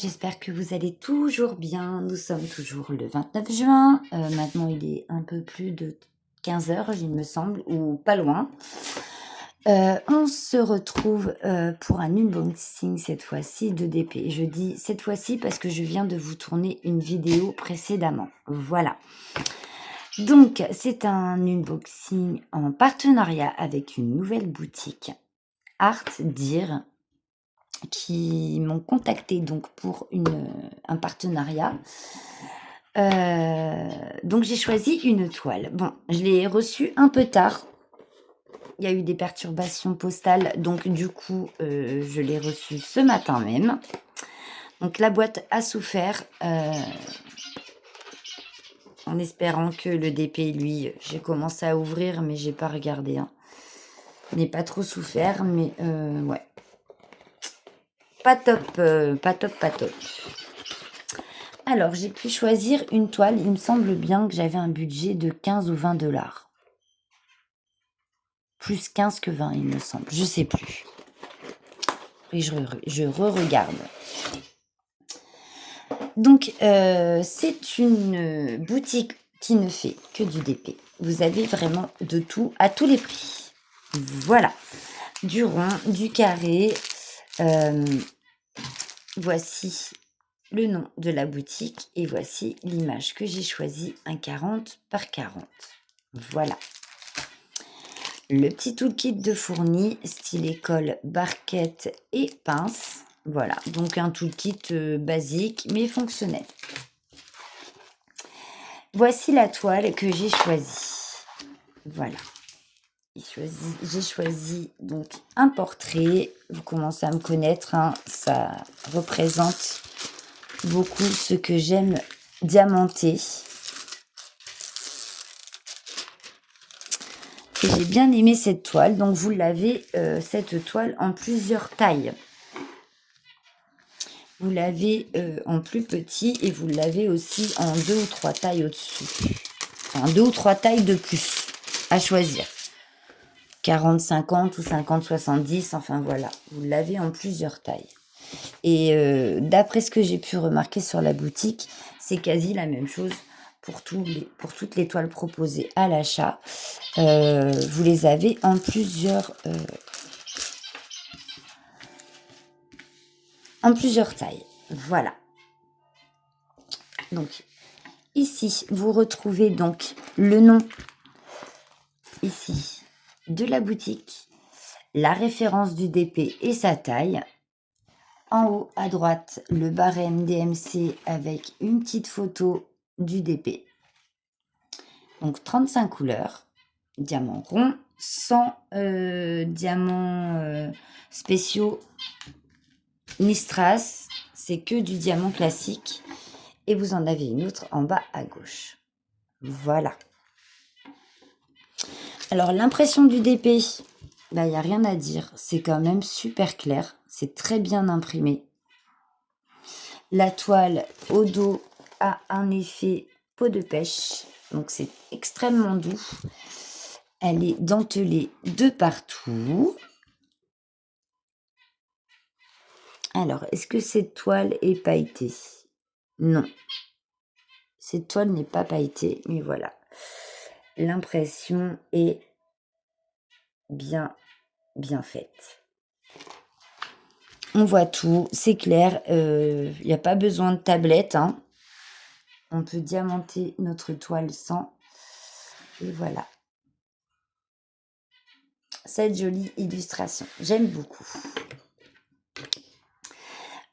j'espère que vous allez toujours bien. Nous sommes toujours le 29 juin. Maintenant, il est un peu plus de 15 heures, il me semble, ou pas loin. On se retrouve pour un unboxing cette fois-ci de DP. Je dis cette fois-ci parce que je viens de vous tourner une vidéo précédemment. Voilà. Donc, c'est un unboxing en partenariat avec une nouvelle boutique, Art Dear, qui m'ont contacté donc pour un partenariat. Donc j'ai choisi une toile. Bon, je l'ai reçue un peu tard. Il y a eu des perturbations postales, donc du coup, je l'ai reçue ce matin même. Donc la boîte a souffert, en espérant que le DP, lui, j'ai commencé à ouvrir, mais j'ai pas regardé. Il n'est pas trop souffert, mais ouais. Pas top, pas top, pas top. Alors, j'ai pu choisir une toile. Il me semble bien que j'avais un budget de 15 ou 20 $. Plus 15 que 20, il me semble. Je sais plus. Et je re-regarde. Donc, c'est une boutique qui ne fait que du DP. Vous avez vraiment de tout à tous les prix. Voilà. Du rond, du carré. Voici le nom de la boutique et voici l'image que j'ai choisie, un 40 par 40. Voilà. Le petit toolkit de fourni, stylet colle, barquette et pince. Voilà, donc un toolkit basique mais fonctionnel. Voici la toile que j'ai choisie. Voilà. J'ai choisi donc un portrait. Vous commencez à me connaître, ça représente beaucoup ce que j'aime diamanter. Et j'ai bien aimé cette toile. Donc vous l'avez, cette toile, en plusieurs tailles. Vous l'avez en plus petit et vous l'avez aussi en 2 ou 3 tailles au-dessus. Enfin, 2 ou 3 tailles de plus à choisir. 40-50 ou 50-70, enfin voilà. Vous l'avez en plusieurs tailles. Et d'après ce que j'ai pu remarquer sur la boutique, c'est quasi la même chose pour toutes les toiles proposées à l'achat. Vous les avez en plusieurs tailles. Voilà. Donc, ici, vous retrouvez donc le nom ici de la boutique, la référence du DP et sa taille. En haut à droite, le barème DMC avec une petite photo du DP. Donc 35 couleurs, diamants ronds, sans diamants spéciaux ni strass, c'est que du diamant classique. Et vous en avez une autre en bas à gauche. Voilà. Alors l'impression du DP, il n'y a rien à dire, c'est quand même super clair, c'est très bien imprimé. La toile au dos a un effet peau de pêche, donc c'est extrêmement doux. Elle est dentelée de partout. Alors, est-ce que cette toile est pailletée? Non. Cette toile n'est pas pailletée, mais voilà. L'impression est bien faite. On voit tout, c'est clair. Il n'y a pas besoin de tablette. On peut diamanter notre toile sans. Et voilà. Cette jolie illustration. J'aime beaucoup.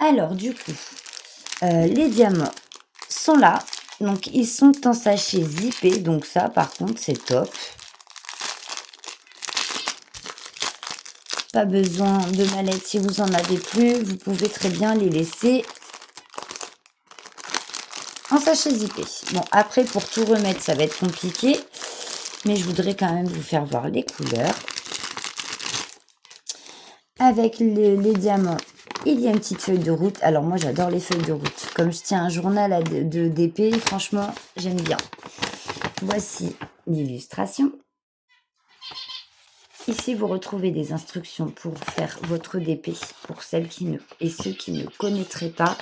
Alors, du coup, les diamants sont là. Donc, ils sont en sachet zippé. Donc, ça, par contre, c'est top. Pas besoin de mallette si vous en avez plus. Vous pouvez très bien les laisser en sachet zippé. Bon, après, pour tout remettre, ça va être compliqué. Mais je voudrais quand même vous faire voir les couleurs. Avec les diamants, il y a une petite feuille de route. Alors moi, j'adore les feuilles de route. Comme je tiens un journal de DP, franchement, j'aime bien. Voici l'illustration. Ici, vous retrouvez des instructions pour faire votre DP, pour celles et ceux qui ne connaîtraient pas.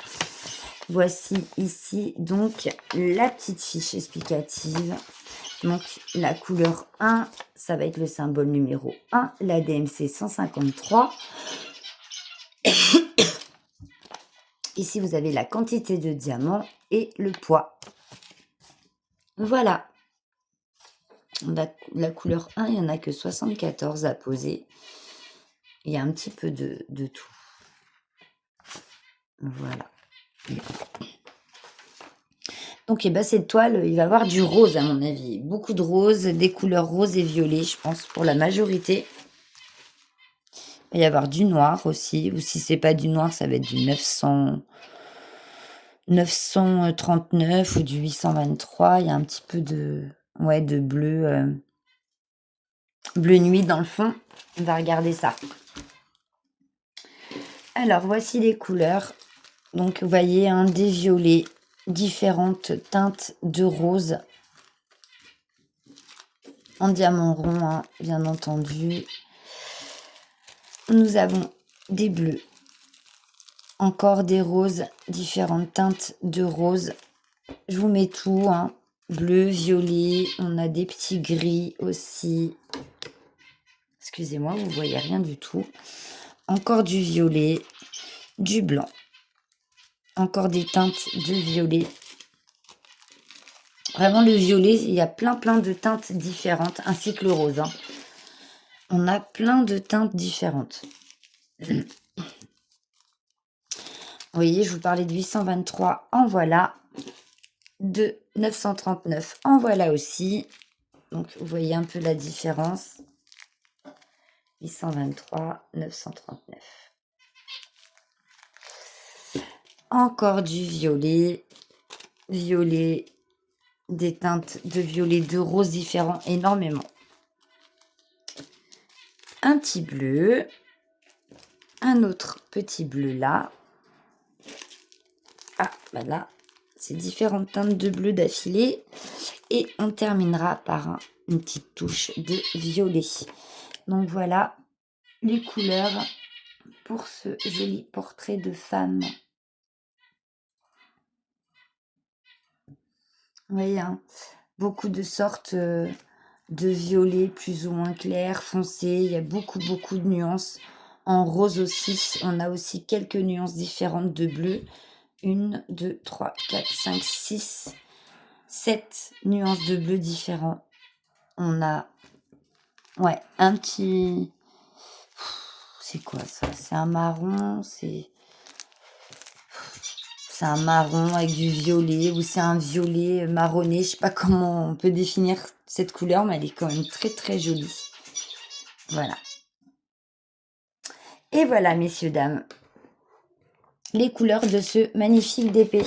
Voici ici donc la petite fiche explicative. Donc la couleur 1, ça va être le symbole numéro 1, la DMC 153. Ici, vous avez la quantité de diamants et le poids. Voilà. La couleur 1, il n'y en a que 74 à poser. Il y a un petit peu de tout. Voilà. Donc, cette toile, il va y avoir du rose, à mon avis. Beaucoup de rose, des couleurs rose et violet, je pense, pour la majorité. Il va y avoir du noir aussi. Ou si c'est pas du noir, ça va être du 939 ou du 823. Il y a un petit peu de bleu, bleu nuit dans le fond. On va regarder ça. Alors, voici les couleurs. Donc, vous voyez, des violets, différentes teintes de rose. En diamant rond, bien entendu. Nous avons des bleus. Encore des roses, différentes teintes de rose. Je vous mets tout, bleu, violet. On a des petits gris aussi. Excusez-moi, vous ne voyez rien du tout. Encore du violet, du blanc. Encore des teintes de violet. Vraiment, le violet, il y a plein de teintes différentes, ainsi que le rose. On a plein de teintes différentes. Vous voyez, je vous parlais de 823, en voilà. De 939, en voilà aussi. Donc, vous voyez un peu la différence. 823, 939. Encore du violet. Violet, des teintes de violet, de rose différents, énormément. Un petit bleu. Un autre petit bleu là. Ah, bah là, c'est différentes teintes de bleu d'affilée. Et on terminera par une petite touche de violet. Donc voilà les couleurs pour ce joli portrait de femme. Vous voyez, beaucoup de sortes de violets plus ou moins clairs, foncés. Il y a beaucoup de nuances. En rose aussi, on a aussi quelques nuances différentes de bleu. 1, 2, 3, 4, 5, 6, 7 nuances de bleu différents. On a, un petit... C'est quoi ça? C'est un marron, c'est un marron avec du violet, ou c'est un violet marronné. Je sais pas comment on peut définir cette couleur, mais elle est quand même très jolie. Voilà. Et voilà, messieurs, dames, les couleurs de ce magnifique DP.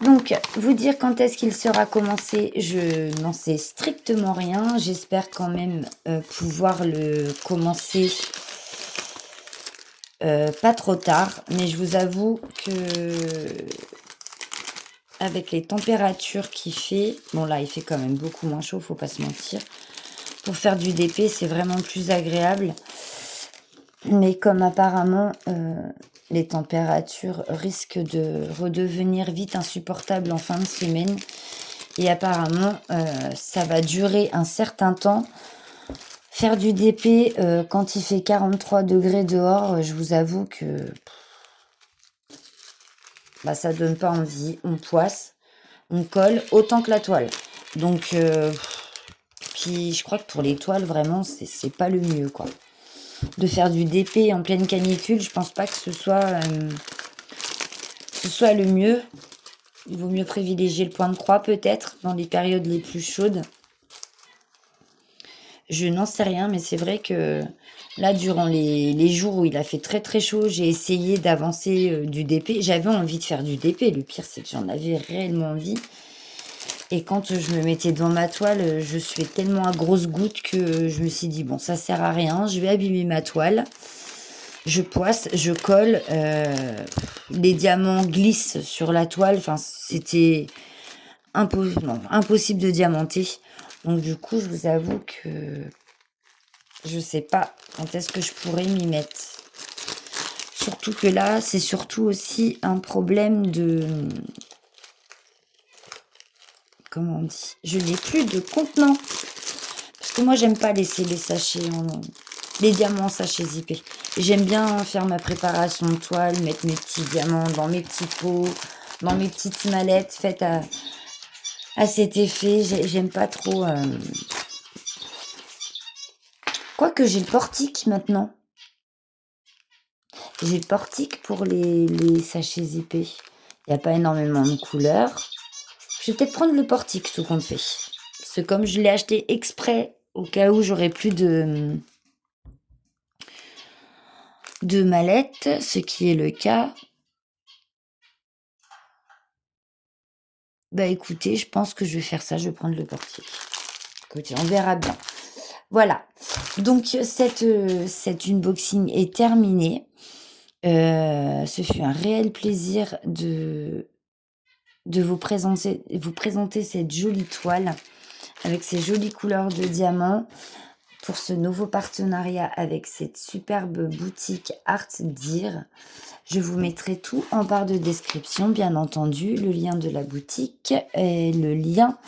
Donc, vous dire quand est-ce qu'il sera commencé, je n'en sais strictement rien. J'espère quand même pouvoir le commencer pas trop tard. Mais je vous avoue que avec les températures qu'il fait, bon là il fait quand même beaucoup moins chaud, faut pas se mentir. Pour faire du DP, c'est vraiment plus agréable. Mais comme apparemment les températures risquent de redevenir vite insupportables en fin de semaine, et apparemment ça va durer un certain temps. Faire du DP quand il fait 43 degrés dehors, je vous avoue que ça donne pas envie. On poisse, on colle autant que la toile. Donc, puis je crois que pour les toiles, vraiment, c'est pas le mieux, quoi. De faire du DP en pleine canicule, je pense pas que ce soit le mieux. Il vaut mieux privilégier le point de croix, peut-être, dans les périodes les plus chaudes. Je n'en sais rien, mais c'est vrai que là, durant les jours où il a fait très chaud, j'ai essayé d'avancer du DP. J'avais envie de faire du DP. Le pire, c'est que j'en avais réellement envie. Et quand je me mettais devant ma toile, je suais tellement à grosses gouttes que je me suis dit, bon, ça sert à rien, je vais abîmer ma toile. Je poisse, je colle, les diamants glissent sur la toile. Enfin, c'était impossible de diamanter. Donc du coup, je vous avoue que je sais pas quand est-ce que je pourrais m'y mettre. Surtout que là, c'est surtout aussi un problème de... Comment on dit? Je n'ai plus de contenant. Parce que moi, j'aime pas laisser les sachets les diamants en sachets zippés. J'aime bien faire ma préparation de toile, mettre mes petits diamants dans mes petits pots, dans mes petites mallettes faites à cet effet. J'aime pas trop... Quoique j'ai le portique maintenant. J'ai le portique pour les sachets zippés. Il n'y a pas énormément de couleurs. Je vais peut-être prendre le portique tout compte fait. Parce que comme je l'ai acheté exprès au cas où j'aurais plus de mallettes, ce qui est le cas. Bah écoutez, je pense que je vais faire ça, je vais prendre le portique. Écoutez, on verra bien. Voilà. Donc cette unboxing est terminée. Ce fut un réel plaisir de vous présenter cette jolie toile avec ces jolies couleurs de diamants pour ce nouveau partenariat avec cette superbe boutique Art Deer. Je vous mettrai tout en barre de description, bien entendu, le lien de la boutique et le lien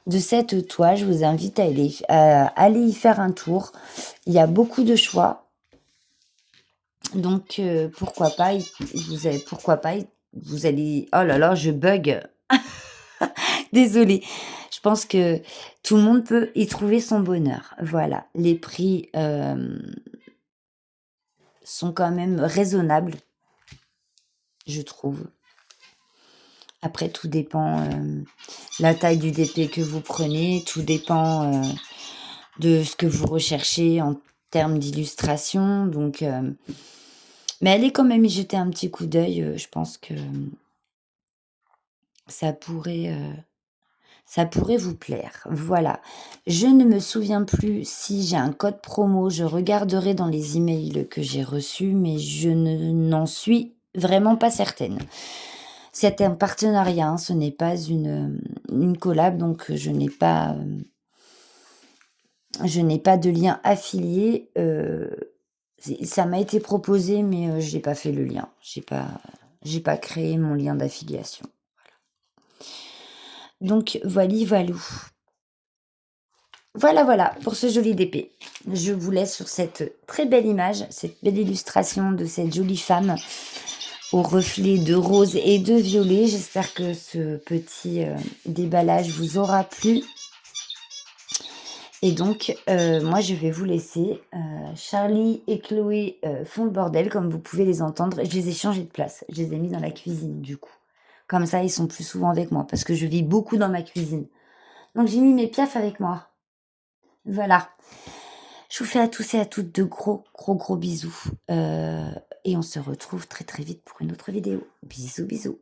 de cette toile. Je vous invite à aller y faire un tour. Il y a beaucoup de choix. Donc, pourquoi pas, vous allez... Oh là là, je bug. Désolée. Je pense que tout le monde peut y trouver son bonheur. Voilà. Les prix sont quand même raisonnables, je trouve. Après, tout dépend la taille du DP que vous prenez, tout dépend de ce que vous recherchez en termes d'illustration. Donc, mais allez quand même y jeter un petit coup d'œil. Je pense que ça pourrait vous plaire. Voilà. Je ne me souviens plus si j'ai un code promo. Je regarderai dans les emails que j'ai reçus, mais je n'en suis vraiment pas certaine. C'est un partenariat, hein, ce n'est pas une collab, donc je n'ai pas de lien affilié. Ça m'a été proposé, mais je n'ai pas fait le lien. J'ai pas créé mon lien d'affiliation. Donc voilou. Voilà pour ce joli DP. Je vous laisse sur cette très belle image, cette belle illustration de cette jolie femme au reflet de rose et de violet. J'espère que ce petit déballage vous aura plu. Et donc, moi, je vais vous laisser. Charlie et Chloé font le bordel, comme vous pouvez les entendre. Je les ai changés de place. Je les ai mis dans la cuisine, du coup. Comme ça, ils sont plus souvent avec moi, parce que je vis beaucoup dans ma cuisine. Donc, j'ai mis mes piafs avec moi. Voilà. Je vous fais à tous et à toutes de gros bisous. Et on se retrouve très très vite pour une autre vidéo. Bisous.